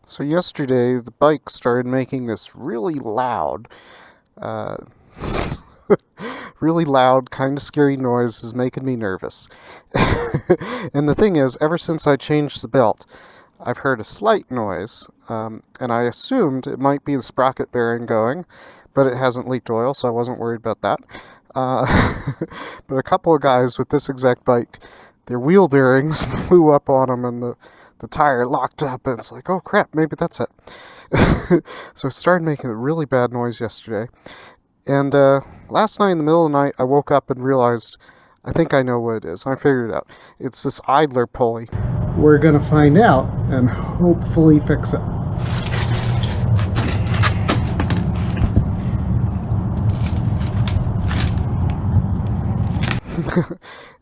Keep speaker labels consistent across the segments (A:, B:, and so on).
A: So yesterday, the bike started making this uh, really loud, kind of scary noise, is making me nervous. And the thing is, ever since I changed the belt, I've heard a slight noise, and I assumed it might be the sprocket bearing going, but it hasn't leaked oil, so I wasn't worried about that. But a couple of guys with this exact bike, their wheel bearings blew up on them, and the tire locked up, and it's like, oh crap, maybe that's it. So it started making a really bad noise yesterday. And last night in the middle of the night, I woke up and realized I think I know what it is. I figured it out. It's this idler pulley. We're going to find out and hopefully fix it.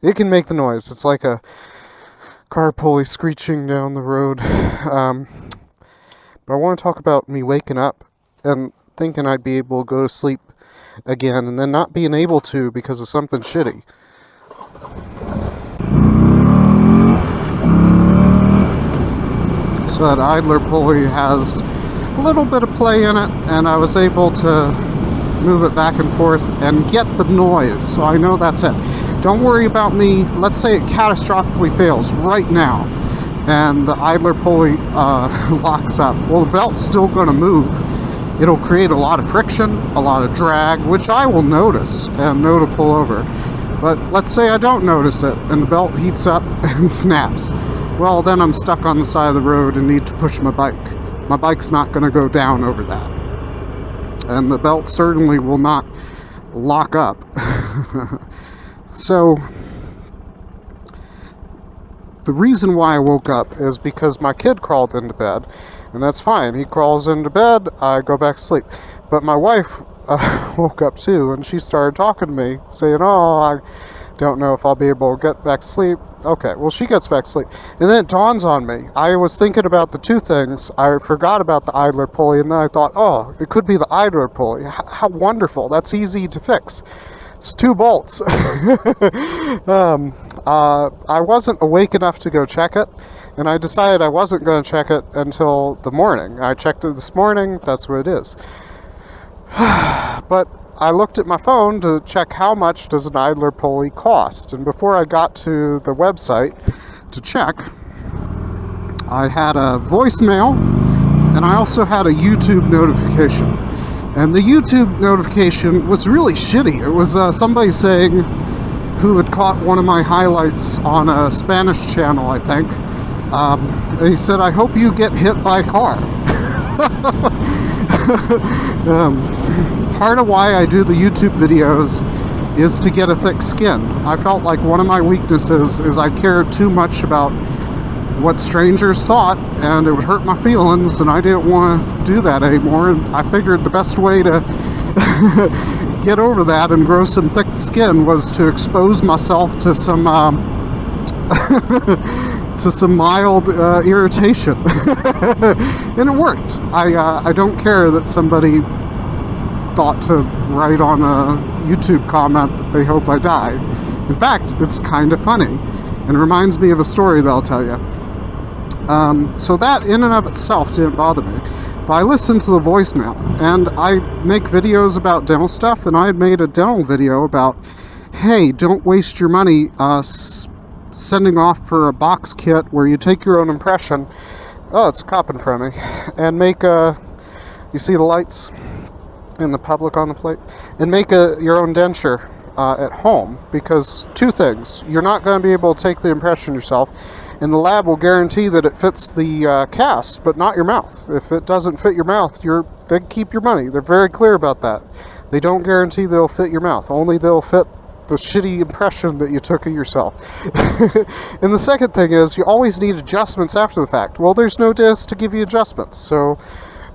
A: It can make the noise. It's like a car pulley screeching down the road. But I want to talk about me waking up and thinking I'd be able to go to sleep again and then not being able to because of something shitty. So that idler pulley has a little bit of play in it, and I was able to move it back and forth and get the noise, so I know that's it. Don't worry about me. Let's say it catastrophically fails right now and the idler pulley locks up. Well, the belt's still going to move. It'll create a lot of friction, a lot of drag, which I will notice and know to pull over. But let's say I don't notice it and the belt heats up and snaps. Well, then I'm stuck on the side of the road and need to push my bike. My bike's not going to go down over that. And the belt certainly will not lock up. So, the reason why I woke up is because my kid crawled into bed, and that's fine. He crawls into bed, I go back to sleep. But my wife woke up too, and she started talking to me, saying, oh, I don't know if I'll be able to get back to sleep. Okay, well, she gets back to sleep. And then it dawns on me. I was thinking about the two things. I forgot about the idler pulley, and then I thought, oh, it could be the idler pulley. How wonderful. That's easy to fix. It's 2 bolts. I wasn't awake enough to go check it, and I decided I wasn't going to check it until the morning. I checked it this morning, that's what it is. But I looked at my phone to check how much does an idler pulley cost, and before I got to the website to check, I had a voicemail, and I also had a YouTube notification. And the YouTube notification was really shitty. It was somebody saying, who had caught one of my highlights on a Spanish channel, I think. He said, I hope you get hit by a car. Part of why I do the YouTube videos is to get a thick skin. I felt like one of my weaknesses is I cared too much about what strangers thought, and it would hurt my feelings, and I didn't want to do that anymore. And I figured the best way to get over that and grow some thick skin was to expose myself to some to some mild irritation. And it worked. I don't care that somebody thought to write on a YouTube comment that they hope I die. In fact, it's kind of funny and reminds me of a story that I'll tell you. So that in and of itself didn't bother me. But I listened to the voicemail, and I make videos about dental stuff, and I had made a dental video about, hey, don't waste your money sending off for a box kit where you take your own impression. Oh, it's a cop in front of me. And make you see the lights in the public on the plate? And make your own denture at home, because two things. You're not going to be able to take the impression yourself, and the lab will guarantee that it fits the cast, but not your mouth. If it doesn't fit your mouth, they keep your money. They're very clear about that. They don't guarantee they'll fit your mouth. Only they'll fit the shitty impression that you took of yourself. And the second thing is, you always need adjustments after the fact. Well, there's no dentist to give you adjustments, so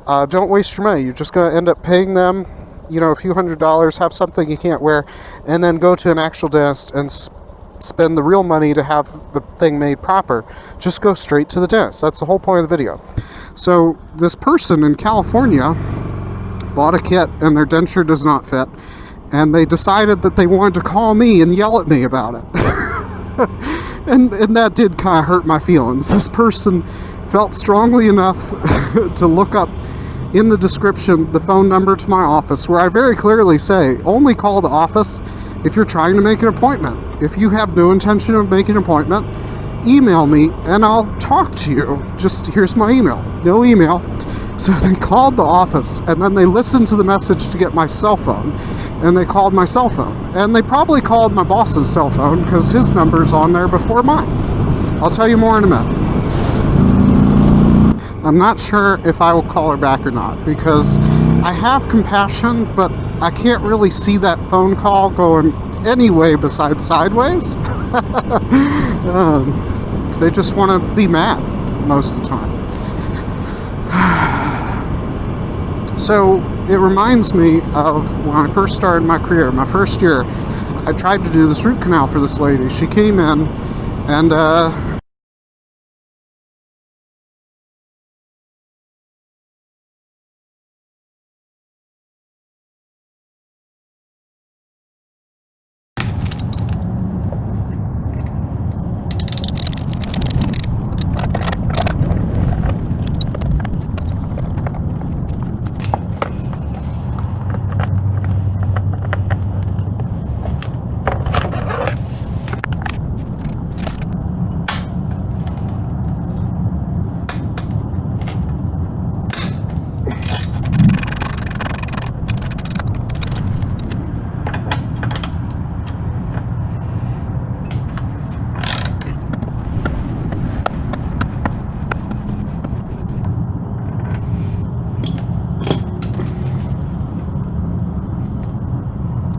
A: don't waste your money. You're just going to end up paying them, a few $100s, have something you can't wear, and then go to an actual dentist and spend the real money to have the thing made proper. Just go straight to the dentist. That's the whole point of the video. So this person in California bought a kit and their denture does not fit, and they decided that they wanted to call me and yell at me about it. and that did kind of hurt my feelings. This person felt strongly enough to look up in the description the phone number to my office, where I very clearly say, only call the office if you're trying to make an appointment. If you have no intention of making an appointment, email me and I'll talk to you. Just here's my email. No email. So they called the office, and then they listened to the message to get my cell phone, and they called my cell phone. And they probably called my boss's cell phone because his number's on there before mine. I'll tell you more in a minute. I'm not sure if I will call her back or not, because I have compassion, but I can't really see that phone call going any way besides sideways. They just want to be mad most of the time. So it reminds me of when I first started my career, my first year. I tried to do this root canal for this lady. She came in and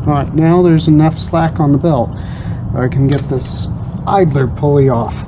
A: alright, now there's enough slack on the belt. I can get this idler pulley off.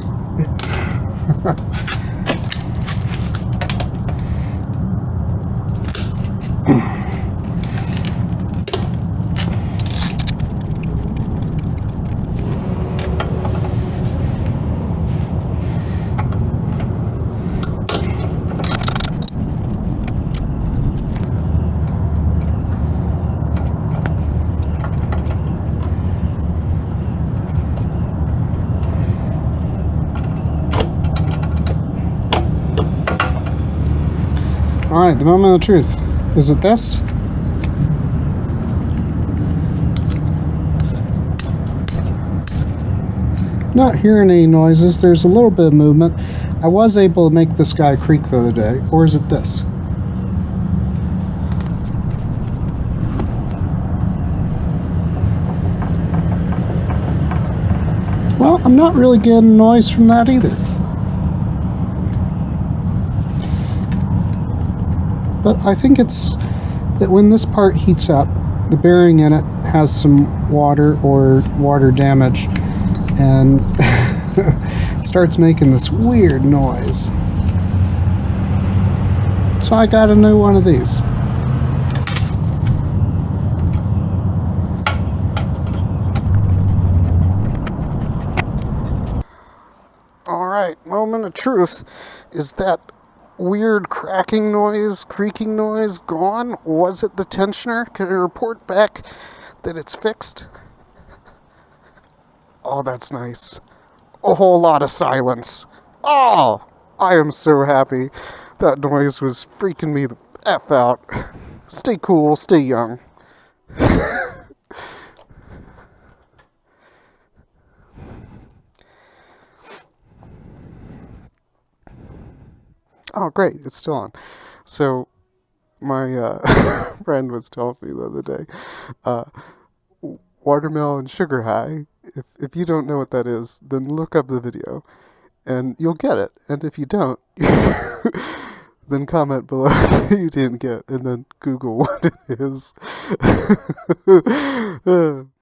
A: Alright, the moment of truth. Is it this? Not hearing any noises. There's a little bit of movement. I was able to make this guy creak the other day. Or is it this? Well, I'm not really getting noise from that either. But I think it's that when this part heats up, the bearing in it has some water or water damage, and starts making this weird noise. So I got a new one of these. Alright, moment of truth. Is that weird cracking noise, creaking noise gone? Was it the tensioner? Can I report back that it's fixed? Oh, that's nice. A whole lot of silence. Oh, I am so happy. That noise was freaking me the F out. Stay cool, stay young. Oh, great, it's still on. So, my friend was telling me the other day, watermelon sugar high. If you don't know what that is, then look up the video, and you'll get it. And if you don't, then comment below if you didn't get, and then Google what it is.